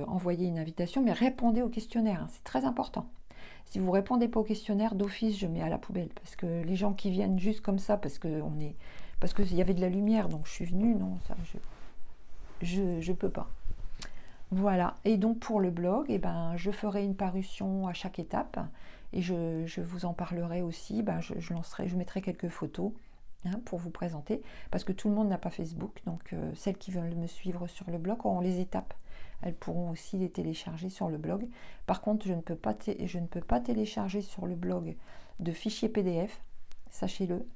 envoyer une invitation, mais répondez au questionnaire, hein, c'est très important. Si vous répondez pas au questionnaire, d'office je mets à la poubelle, parce que les gens qui viennent juste comme ça parce qu'il y avait de la lumière, donc je suis venue, non, ça je peux pas. Voilà, et donc pour le blog, je ferai une parution à chaque étape et je vous en parlerai aussi. Je mettrai quelques photos, hein, pour vous présenter, parce que tout le monde n'a pas Facebook, donc celles qui veulent me suivre sur le blog auront les étapes. Elles pourront aussi les télécharger sur le blog. Par contre, je ne peux pas télécharger sur le blog de fichiers PDF, sachez-le.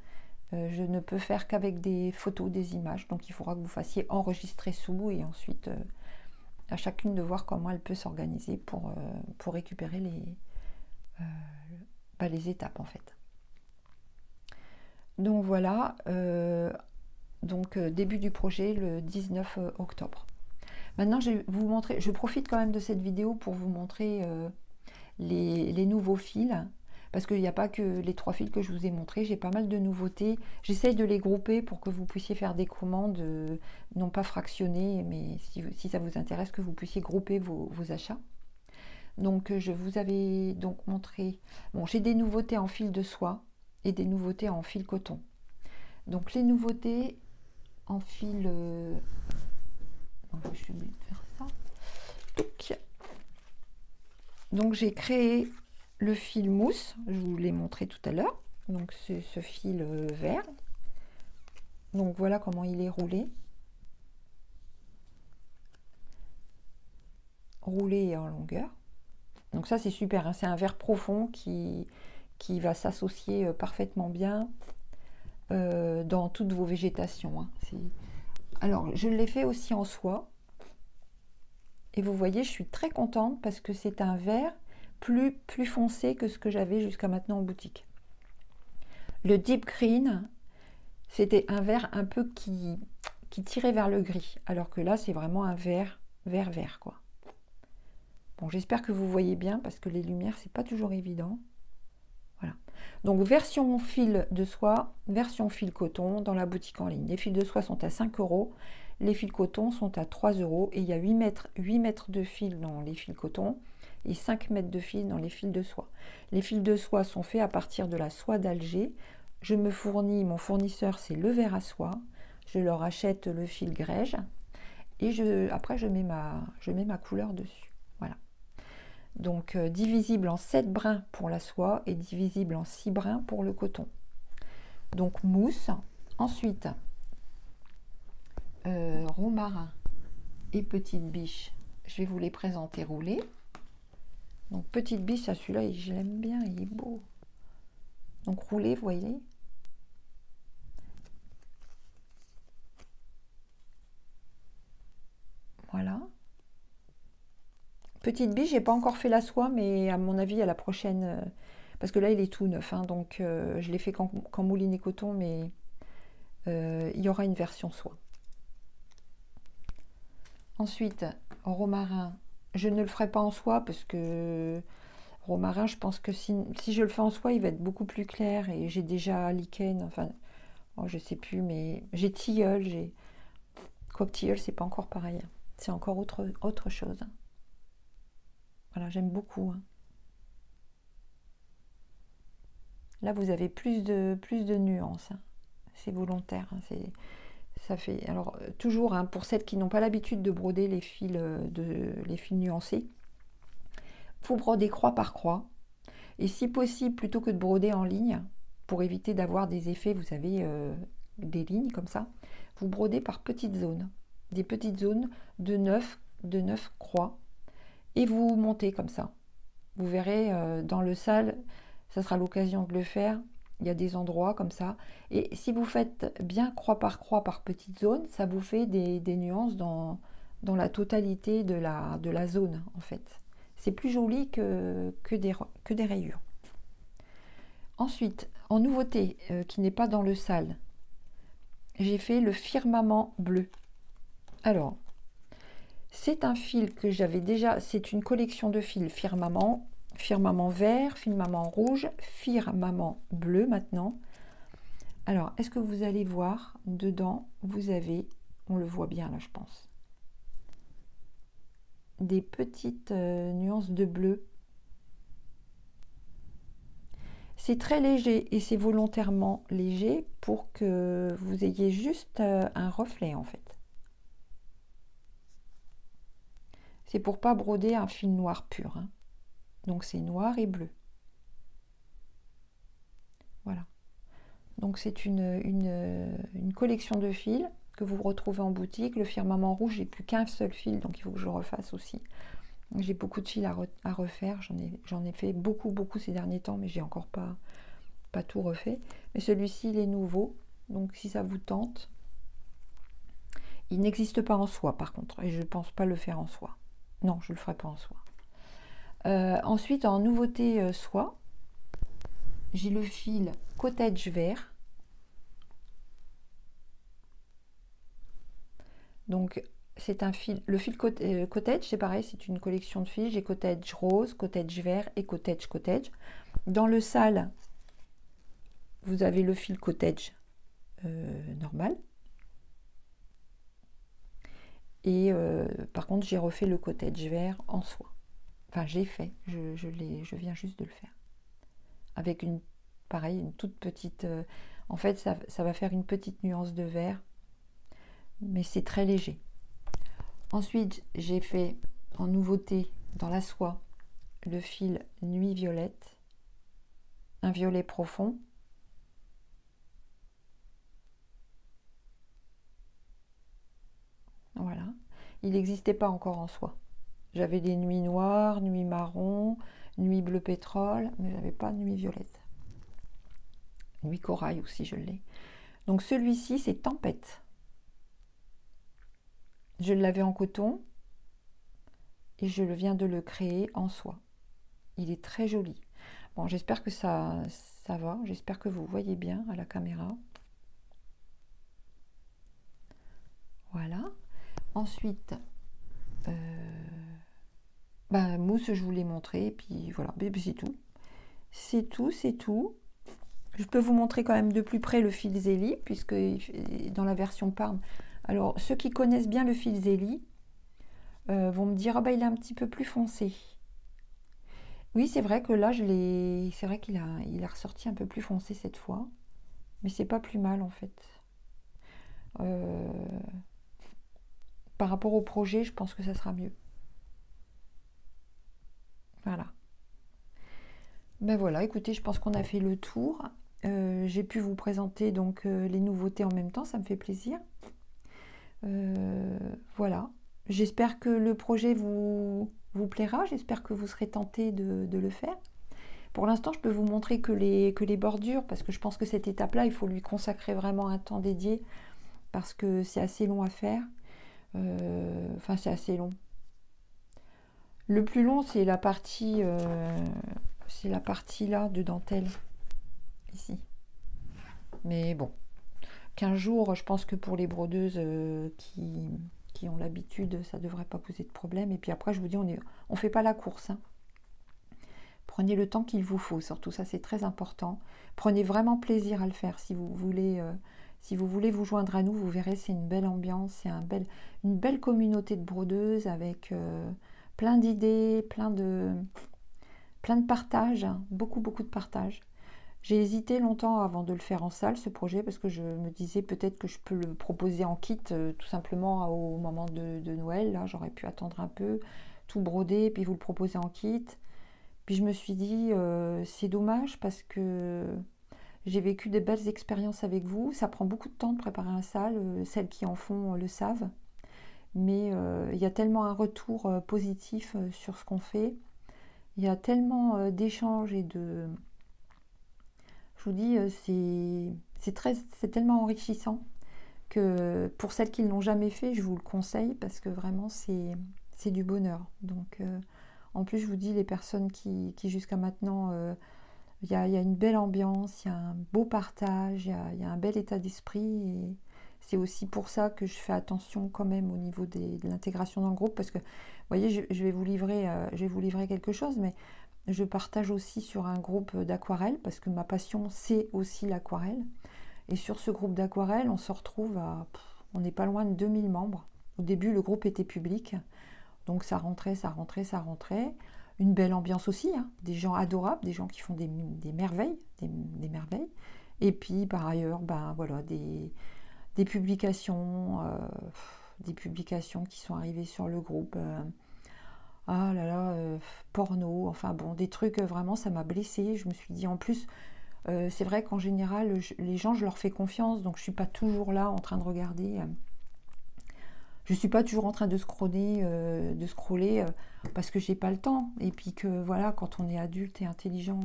Je ne peux faire qu'avec des photos, des images, donc il faudra que vous fassiez enregistrer sous et ensuite à chacune de voir comment elle peut s'organiser pour récupérer les étapes en fait. Donc voilà, début du projet le 19 octobre. Maintenant je vais vous montrer, je profite quand même de cette vidéo pour vous montrer les nouveaux fils, parce qu'il n'y a pas que les 3 fils que je vous ai montrés, j'ai pas mal de nouveautés. J'essaye de les grouper pour que vous puissiez faire des commandes, non pas fractionnées, mais si ça vous intéresse, que vous puissiez grouper vos achats. Donc je vous avais donc montré, bon, j'ai des nouveautés en fil de soie et des nouveautés en fil coton. Donc les nouveautés en fil... je suis obligée de faire ça. Donc j'ai créé le fil mousse, je vous l'ai montré tout à l'heure. Donc c'est ce fil vert. Donc voilà comment il est roulé. Roulé en longueur. Donc ça c'est super, hein, c'est un vert profond qui va s'associer parfaitement bien dans toutes vos végétations, hein. Alors je l'ai fait aussi en soie. Et vous voyez, je suis très contente parce que c'est un vert plus foncé que ce que j'avais jusqu'à maintenant en boutique. Le deep green, c'était un vert un peu qui tirait vers le gris, alors que là c'est vraiment un vert quoi. Bon, j'espère que vous voyez bien parce que les lumières c'est pas toujours évident. Voilà. Donc version fil de soie, version fil coton dans la boutique en ligne. Les fils de soie sont à 5 €, les fils coton sont à 3 € et il y a 8 mètres de fil dans les fils coton et 5 mètres de fil dans les fils de soie. Les fils de soie sont faits à partir de la soie d'Alger. Je me fournis, mon fournisseur c'est Le Vert à Soie. Je leur achète le fil grège et après je mets ma couleur dessus. Voilà. Donc divisible en 7 brins pour la soie et divisible en 6 brins pour le coton. Donc mousse. Ensuite, romarin et petite biche. Je vais vous les présenter roulés. Donc petite biche, celui-là, je l'aime bien, il est beau. Donc roulé, vous voyez. Voilà. Petite biche, j'ai pas encore fait la soie, mais à mon avis à la prochaine, parce que là il est tout neuf, hein, donc je l'ai fait qu'en mouliné coton, mais il y aura une version soie. Ensuite, romarin, je ne le ferai pas en soie parce que romarin, je pense que si je le fais en soie, il va être beaucoup plus clair et j'ai déjà lichen, enfin, oh, je sais plus, mais j'ai tilleul, quoique tilleul, c'est pas encore pareil, hein. C'est encore autre chose. Voilà, j'aime beaucoup, hein. Là, vous avez plus de nuances, hein. C'est volontaire, hein. Ça fait, alors toujours, hein, pour celles qui n'ont pas l'habitude de broder les fils nuancés, vous brodez croix par croix et si possible, plutôt que de broder en ligne pour éviter d'avoir des effets, vous savez, des lignes comme ça, vous brodez par petites zones, des petites zones de 9 croix et vous montez comme ça. Vous verrez dans le sale, ça sera l'occasion de le faire. Il y a des endroits comme ça. Et si vous faites bien croix par petites zones, ça vous fait des nuances dans la totalité de la zone, en fait. C'est plus joli que des rayures. Ensuite, en nouveauté, qui n'est pas dans le sale, j'ai fait le firmament bleu. Alors, c'est un fil que j'avais déjà, c'est une collection de fils firmament, firmament vert, firmament rouge, firmament bleu maintenant. Alors, est-ce que vous allez voir, dedans, vous avez, on le voit bien là je pense, des petites nuances de bleu. C'est très léger et c'est volontairement léger pour que vous ayez juste un reflet en fait. C'est pour pas broder un fil noir pur, hein. Donc c'est noir et bleu. Voilà. Donc c'est une collection de fils que vous retrouvez en boutique. Le firmament rouge, j'ai plus qu'un seul fil, donc il faut que je le refasse aussi. J'ai beaucoup de fils à refaire. J'en ai fait beaucoup ces derniers temps, mais j'ai encore pas tout refait. Mais celui-ci, il est nouveau. Donc si ça vous tente, il n'existe pas en soie par contre. Et je ne pense pas le faire en soie. Non, je ne le ferai pas en soie. Ensuite, en nouveauté soie, j'ai le fil cottage vert. Donc c'est un fil, le fil cottage, c'est pareil, c'est une collection de fils. J'ai cottage rose, cottage vert et cottage. Dans le sale, vous avez le fil cottage normal. Et par contre, j'ai refait le cottage vert en soie. Enfin, j'ai fait, je viens juste de le faire. Avec pareil, une toute petite... en fait, ça va faire une petite nuance de vert. Mais c'est très léger. Ensuite, j'ai fait en nouveauté dans la soie le fil nuit violette, un violet profond. Voilà. Il n'existait pas encore en soie. J'avais des nuits noires, nuits marron, nuit bleu pétrole, mais je n'avais pas nuit violette. Nuit corail aussi, je l'ai. Donc celui-ci, c'est tempête. Je l'avais en coton et je viens de le créer en soie. Il est très joli. Bon, j'espère que ça va. J'espère que vous voyez bien à la caméra. Voilà. Ensuite, mousse, je vous l'ai montré. Et puis voilà, c'est tout. C'est tout, c'est tout. Je peux vous montrer quand même de plus près le fil zélie, puisque dans la version Parme. Alors, ceux qui connaissent bien le fil zélie vont me dire, il est un petit peu plus foncé. Oui, c'est vrai que là, c'est vrai qu'il a ressorti un peu plus foncé cette fois. Mais c'est pas plus mal en fait. Par rapport au projet, je pense que ça sera mieux. Voilà. Ben voilà, écoutez, je pense qu'on a fait le tour. J'ai pu vous présenter donc les nouveautés en même temps, ça me fait plaisir. Voilà. J'espère que le projet vous plaira, j'espère que vous serez tenté de le faire. Pour l'instant, je peux vous montrer que les bordures, parce que je pense que cette étape-là, il faut lui consacrer vraiment un temps dédié, parce que c'est assez long à faire. Enfin, c'est assez long. Le plus long, c'est la partie là de dentelle, ici. Mais bon, 15 jours, je pense que pour les brodeuses qui ont l'habitude, ça ne devrait pas poser de problème. Et puis après, je vous dis, on ne fait pas la course, hein. Prenez le temps qu'il vous faut, surtout ça, c'est très important. Prenez vraiment plaisir à le faire. Si vous voulez vous joindre à nous, vous verrez, c'est une belle ambiance, c'est une belle communauté de brodeuses avec plein d'idées, plein de partage, hein, beaucoup de partage. J'ai hésité longtemps avant de le faire en salle, ce projet, parce que je me disais peut-être que je peux le proposer en kit, tout simplement au moment de Noël. Là, j'aurais pu attendre un peu, tout broder, puis vous le proposer en kit. Puis je me suis dit, c'est dommage parce que j'ai vécu des belles expériences avec vous. Ça prend beaucoup de temps de préparer un salle, celles qui en font le savent. Mais il y a tellement un retour positif sur ce qu'on fait. Il y a tellement d'échanges et de... Je vous dis, c'est tellement enrichissant que pour celles qui ne l'ont jamais fait, je vous le conseille parce que vraiment, c'est du bonheur. Donc, En plus, je vous dis, les personnes qui jusqu'à maintenant, il y a une belle ambiance, il y a un beau partage, il y a un bel état d'esprit. Et c'est aussi pour ça que je fais attention quand même au niveau de l'intégration dans le groupe. Parce que, vous voyez, je vais vous livrer quelque chose, mais je partage aussi sur un groupe d'aquarelle, parce que ma passion, c'est aussi l'aquarelle. Et sur ce groupe d'aquarelle, on se retrouve on n'est pas loin de 2000 membres. Au début, le groupe était public. Donc ça rentrait. Une belle ambiance aussi, hein. Des gens adorables, des gens qui font des merveilles, des merveilles. Et puis par ailleurs, ben voilà, des publications qui sont arrivées sur le groupe. Ah là là, porno, enfin bon, des trucs vraiment, ça m'a blessée. Je me suis dit en plus, c'est vrai qu'en général, les gens, je leur fais confiance, donc je suis pas toujours là en train de regarder. Je suis pas toujours en train de scroller, parce que j'ai pas le temps. Et puis que voilà, quand on est adulte et intelligent,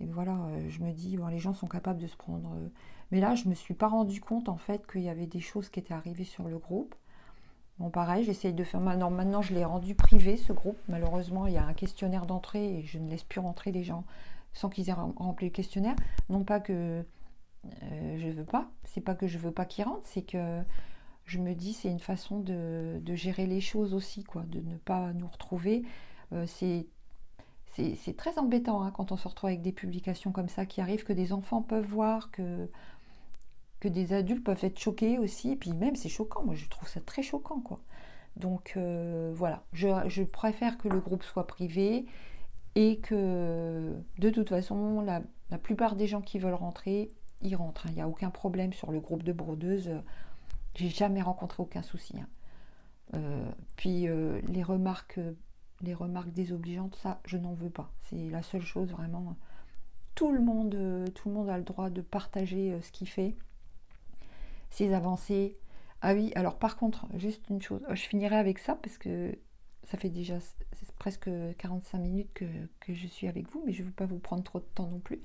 et voilà, je me dis, bon, les gens sont capables de se prendre. Mais là, je me suis pas rendu compte en fait qu'il y avait des choses qui étaient arrivées sur le groupe. Bon, pareil, j'essaye de faire. Maintenant, je l'ai rendu privé ce groupe. Malheureusement, il y a un questionnaire d'entrée et je ne laisse plus rentrer les gens sans qu'ils aient rempli le questionnaire. Non pas que je veux pas, c'est pas que je veux pas qu'ils rentrent, c'est que je me dis c'est une façon de gérer les choses aussi, quoi, de ne pas nous retrouver. C'est très embêtant, hein, quand on se retrouve avec des publications comme ça qui arrivent, que des enfants peuvent voir, que des adultes peuvent être choqués aussi, et puis même c'est choquant, moi je trouve ça très choquant, quoi. Donc voilà, je préfère que le groupe soit privé et que de toute façon la plupart des gens qui veulent rentrer, ils rentrent, hein. Il n'y a aucun problème sur le groupe de brodeuses. J'ai jamais rencontré aucun souci, hein. Puis les remarques désobligeantes, ça, je n'en veux pas. C'est la seule chose vraiment. Tout le monde a le droit de partager ce qu'il fait, ses avancées. Ah oui, alors par contre, juste une chose, je finirai avec ça parce que ça fait déjà presque 45 minutes que je suis avec vous, mais je ne veux pas vous prendre trop de temps non plus.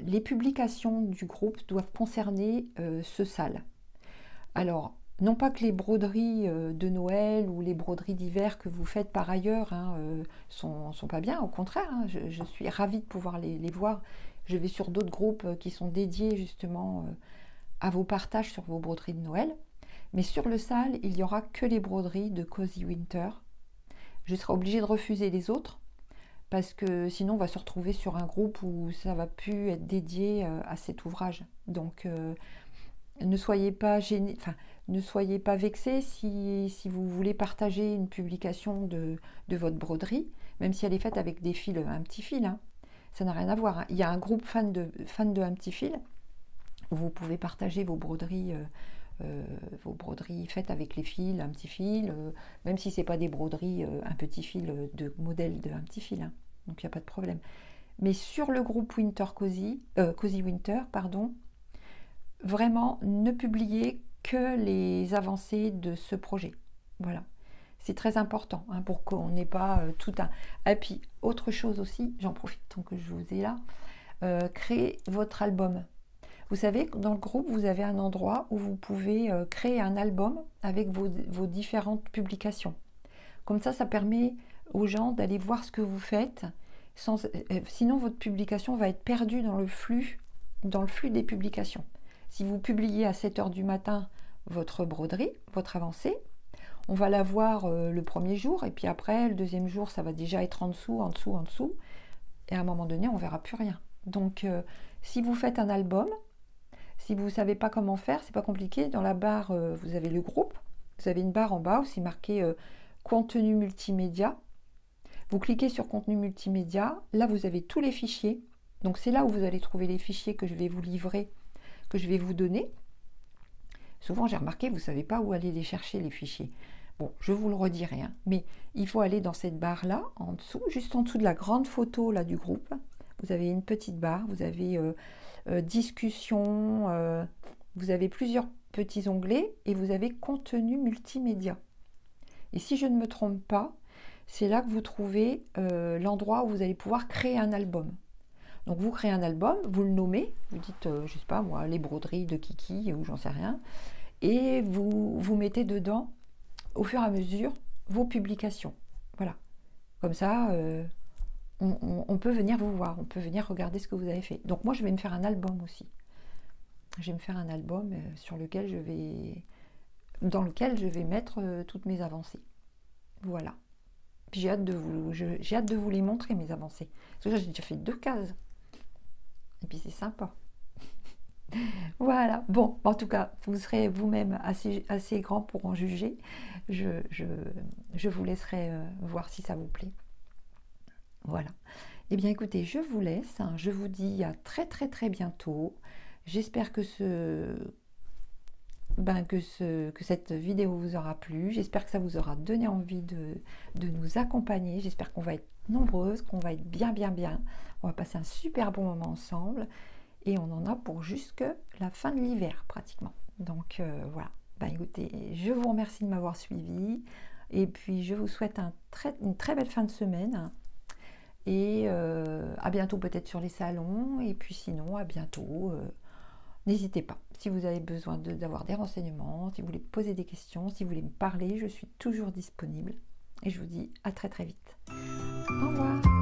Les publications du groupe doivent concerner ce SAL. Alors, non pas que les broderies de Noël ou les broderies d'hiver que vous faites par ailleurs, hein, sont pas bien, au contraire, hein, je suis ravie de pouvoir les voir. Je vais sur d'autres groupes qui sont dédiés justement à vos partages sur vos broderies de Noël. Mais sur le SAL, il n'y aura que les broderies de Cozy Winter. Je serai obligée de refuser les autres, parce que sinon on va se retrouver sur un groupe où ça va plus être dédié à cet ouvrage. Donc ne soyez pas gênés, enfin ne soyez pas vexés si vous voulez partager une publication de votre broderie, même si elle est faite avec des fils, un petit fil, hein. Ça n'a rien à voir, hein. Il y a un groupe fan de un petit fil où vous pouvez partager vos broderies faites avec les fils, un petit fil, même si c'est pas des broderies, un petit fil de modèle de un petit fil, hein. Donc il n'y a pas de problème. Mais sur le groupe Cozy Winter, pardon, vraiment ne publiez que les avancées de ce projet. Voilà, c'est très important, hein, pour qu'on n'ait pas tout un. Et puis autre chose aussi, j'en profite tant que je vous ai là, créez votre album. Vous savez, dans le groupe, vous avez un endroit où vous pouvez créer un album avec vos différentes publications. Comme ça permet aux gens d'aller voir ce que vous faites. Sinon, votre publication va être perdue dans le flux des publications. Si vous publiez à 7h du matin votre broderie, votre avancée, on va la voir le premier jour, et puis après, le deuxième jour, ça va déjà être en dessous, et à un moment donné, on ne verra plus rien. Donc, si vous faites un album, si vous ne savez pas comment faire, c'est pas compliqué. Dans la barre, vous avez le groupe. Vous avez une barre en bas où c'est marqué contenu multimédia. Vous cliquez sur contenu multimédia. Là, vous avez tous les fichiers. Donc, c'est là où vous allez trouver les fichiers que je vais vous livrer, que je vais vous donner. Souvent, j'ai remarqué, vous ne savez pas où aller les chercher, les fichiers. Bon, je vous le redirai, hein, mais il faut aller dans cette barre-là, en dessous, juste en dessous de la grande photo là, du groupe. Vous avez une petite barre, vous avez discussion, vous avez plusieurs petits onglets et vous avez contenu multimédia. Et si je ne me trompe pas, c'est là que vous trouvez l'endroit où vous allez pouvoir créer un album. Donc vous créez un album, vous le nommez, vous dites, je ne sais pas moi, les broderies de Kiki ou j'en sais rien, et vous mettez dedans, au fur et à mesure, vos publications. Voilà. Comme ça, on peut venir vous voir, on peut venir regarder ce que vous avez fait. Donc moi, je vais me faire un album aussi. Je vais me faire un album dans lequel je vais mettre toutes mes avancées. Voilà. Puis j'ai hâte de vous les montrer, mes avancées. Parce que là, j'ai déjà fait 2 cases. Et puis c'est sympa. Voilà. Bon, en tout cas, vous serez vous-même assez grand pour en juger. Je vous laisserai voir si ça vous plaît. Voilà. Eh bien, écoutez, je vous laisse. Je vous dis à très très très bientôt. J'espère que cette vidéo vous aura plu. J'espère que ça vous aura donné envie de nous accompagner. J'espère qu'on va être nombreuses, qu'on va être bien. On va passer un super bon moment ensemble. Et on en a pour jusque la fin de l'hiver pratiquement. Donc voilà. Ben, écoutez, je vous remercie de m'avoir suivi. Et puis je vous souhaite une très belle fin de semaine. Et à bientôt peut-être sur les salons. Et puis sinon, à bientôt. N'hésitez pas. Si vous avez besoin d'avoir des renseignements, si vous voulez poser des questions, si vous voulez me parler, je suis toujours disponible. Et je vous dis à très très vite. Au revoir.